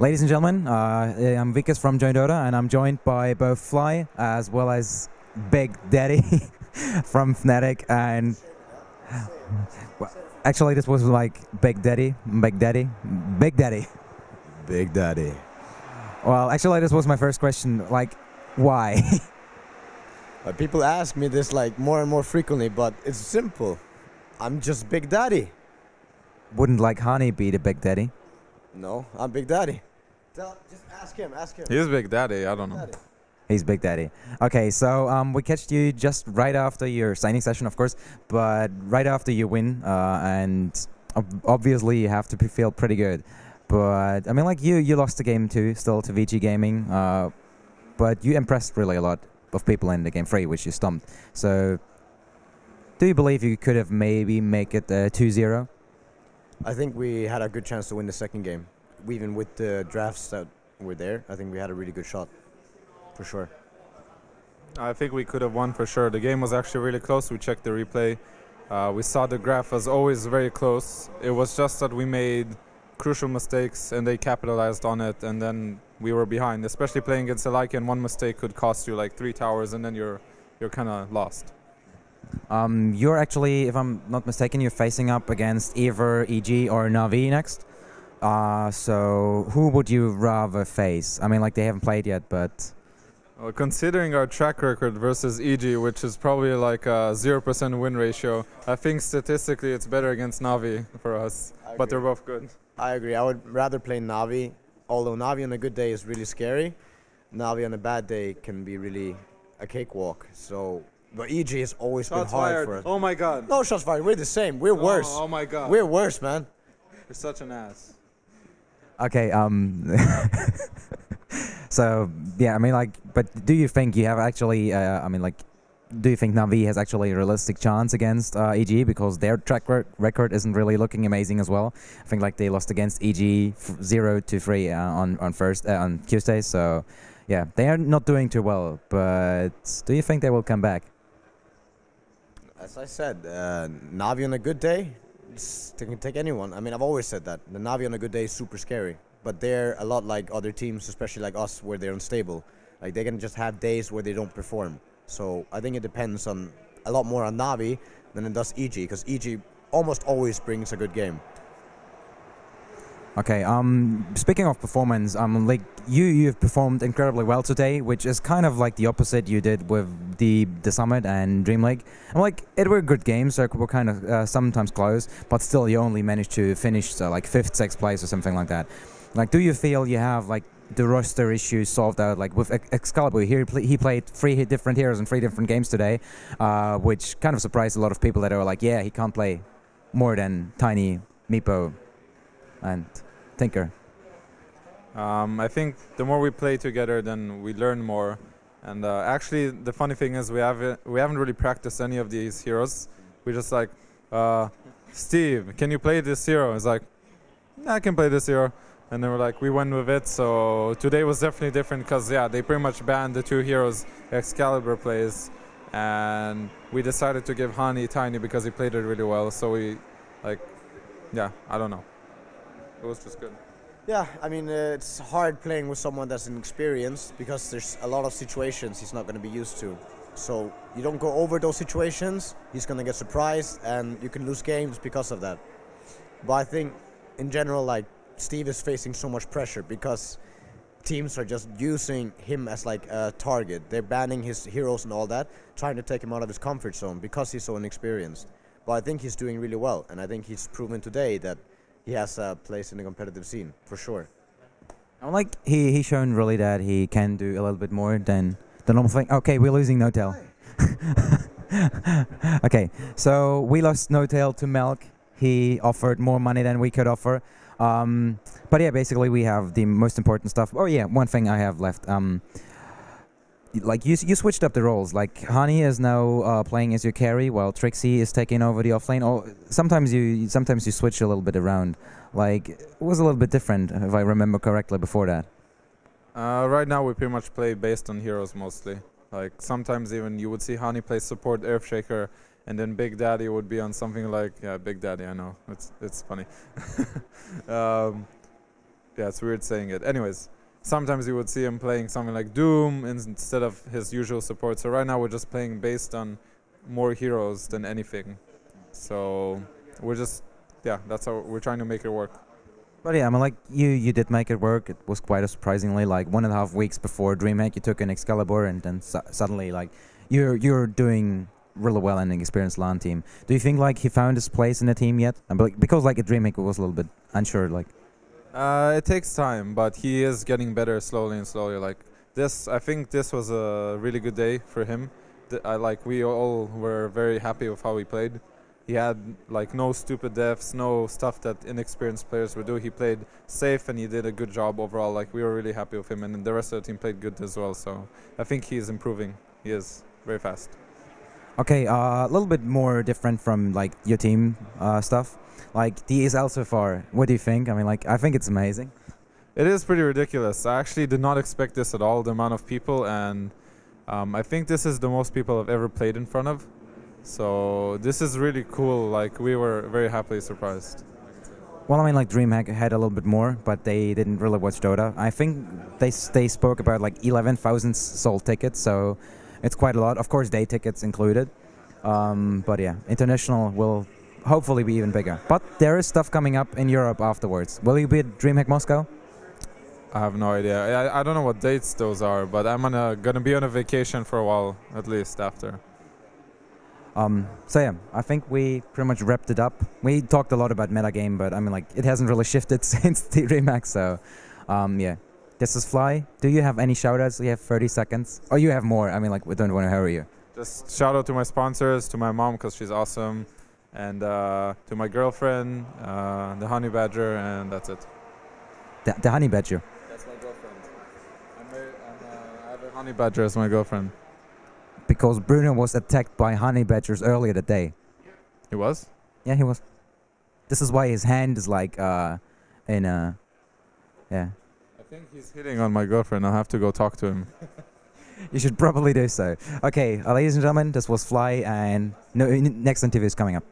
Ladies and gentlemen, I'm Vikas from Dota, and I'm joined by both Fly as well as BigDaddy from Fnatic. And well, actually, this was like BigDaddy. Well, actually, this was my first question. Like, why? People ask me this like more and more frequently, but it's simple. I'm just BigDaddy. Wouldn't like Honey be the BigDaddy? No, I'm BigDaddy. Just ask him. He's BigDaddy. I don't know. He's BigDaddy. Okay, so we catched you just right after your signing session, of course, but right after you win, and obviously you have to feel pretty good. But I mean, like you lost the game too, still to Vici Gaming, but you impressed really a lot of people in the game 3, which you stumped. So, do you believe you could have maybe make it 2-0? I think we had a good chance to win the second game. Even with the drafts that were there, I think we had a really good shot, for sure. I think we could have won for sure. The game was actually really close. We checked the replay. We saw the graph as always very close. It was just that we made crucial mistakes and they capitalized on it, and then we were behind. Especially playing against Aizik, and one mistake could cost you like 3 towers, and then you're kind of lost. You're actually, if I'm not mistaken, you're facing up against either EG or Na'Vi next. So who would you rather face? I mean, like, they haven't played yet, but... Well, considering our track record versus EG, which is probably like a 0% win ratio, I think statistically it's better against Na'Vi for us, but they're both good. I agree. I would rather play Na'Vi, although Na'Vi on a good day is really scary. Na'Vi on a bad day can be really a cakewalk. So, but EG has always been hard for us. Oh my god. No shots fired. We're the same. We're worse. Oh my god. We're worse, man. You're such an ass. Okay, so, yeah, I mean, like, but do you think you have actually, I mean, like, do you think Na'Vi has actually a realistic chance against EG? Because their track record isn't really looking amazing as well. I think, like, they lost against EG 0-3 on Tuesday, so, yeah, they are not doing too well, but do you think they will come back? As I said, Na'Vi on a good day, they can take anyone. I mean, I've always said that. The Na'Vi on a good day is super scary. But they're a lot like other teams, especially like us, where they're unstable. Like, they can just have days where they don't perform. So I think it depends on a lot more on Na'Vi than it does EG, because EG almost always brings a good game. Okay, speaking of performance, like, you've performed incredibly well today, which is kind of like the opposite you did with the Summit and Dream League. And like, it were good games, so were kind of sometimes close, but still you only managed to finish like 5th, 6th place or something like that. Like, do you feel you have like the roster issues solved out? Like with Excalibur, he played 3 different heroes in 3 different games today, which kind of surprised a lot of people that are like, yeah, he can't play more than Tiny, Meepo, and Tinker. I think the more we play together, then we learn more. And actually, the funny thing is we haven't really practiced any of these heroes. We just like, Steve, can you play this hero? He's like, I can play this hero. And then we're like, we went with it. So today was definitely different because, yeah, they pretty much banned the 2 heroes Excalibur plays. And we decided to give Hani Tiny because he played it really well. So we, like, yeah, I don't know. It was just good. Yeah, I mean, it's hard playing with someone that's inexperienced because there's a lot of situations he's not going to be used to. So you don't go over those situations, he's going to get surprised, and you can lose games because of that. But I think, in general, like, Steve is facing so much pressure because teams are just using him as like a target. They're banning his heroes and all that, trying to take him out of his comfort zone because he's so inexperienced. But I think he's doing really well, and I think he's proven today that he has a place in the competitive scene, for sure. Like, he's shown really that he can do a little bit more than the normal thing. Okay, we're losing No-Tail. Okay, so we lost No-Tail to Melk. He offered more money than we could offer. But yeah, basically we have the most important stuff. Oh yeah, one thing I have left. Like, you switched up the roles. Like, Hani is now playing as your carry, while Trixie is taking over the offlane. Or sometimes you switch a little bit around. Like, it was a little bit different, if I remember correctly, before that. Right now we pretty much play based on heroes mostly. Like, sometimes even you would see Hani play support Earthshaker, and then BigDaddy would be on something like, yeah, BigDaddy, I know, it's funny. Yeah, it's weird saying it. Anyways, sometimes you would see him playing something like Doom instead of his usual support. So right now we're just playing based on more heroes than anything. So we're just, yeah, that's how we're trying to make it work. But yeah, I mean, like, you did make it work. It was quite surprisingly, like, 1.5 weeks before DreamHack, you took an Excalibur, and then suddenly, like, you're doing really well in an experienced LAN team. Do you think, like, he found his place in the team yet? Because, like, at DreamHack, it was a little bit unsure, like. It takes time, but he is getting better slowly and slowly. Like this, I think this was a really good day for him. We all were very happy with how he played. He had like no stupid deaths, no stuff that inexperienced players would do. He played safe and he did a good job overall. Like we were really happy with him, and the rest of the team played good as well. So I think he is improving. He is very fast. Okay, a little bit more different from like your team stuff. Like the ESL so far, what do you think? I mean, like, I think it's amazing. It is pretty ridiculous. I actually did not expect this at all, the amount of people, and I think this is the most people I've ever played in front of. So this is really cool. Like, we were very happily surprised. Well, I mean, like, DreamHack had a little bit more, but they didn't really watch Dota. I think they spoke about like 11,000 sold tickets, so it's quite a lot. Of course, day tickets included. But yeah, international will hopefully be even bigger. But there is stuff coming up in Europe afterwards. Will you be at DreamHack Moscow? I have no idea. I don't know what dates those are, but I'm gonna be on a vacation for a while, at least after. So yeah, I think we pretty much wrapped it up. We talked a lot about metagame, but I mean, like, it hasn't really shifted since the DreamHack, so yeah. This is Fly. Do you have any shoutouts? You have 30 seconds. Or you have more. I mean, like, we don't want to hurry you. Just shout out to my sponsors, to my mom because she's awesome, and to my girlfriend, the honey badger, and that's it. The honey badger? That's my girlfriend. I have a honey badger as my girlfriend. Because Bruno was attacked by honey badgers earlier today. He was? Yeah, he was. This is why his hand is like in a... Yeah. I think he's hitting on my girlfriend. I'll have to go talk to him. You should probably do so. Okay, ladies and gentlemen, this was Fly, and next interview is coming up.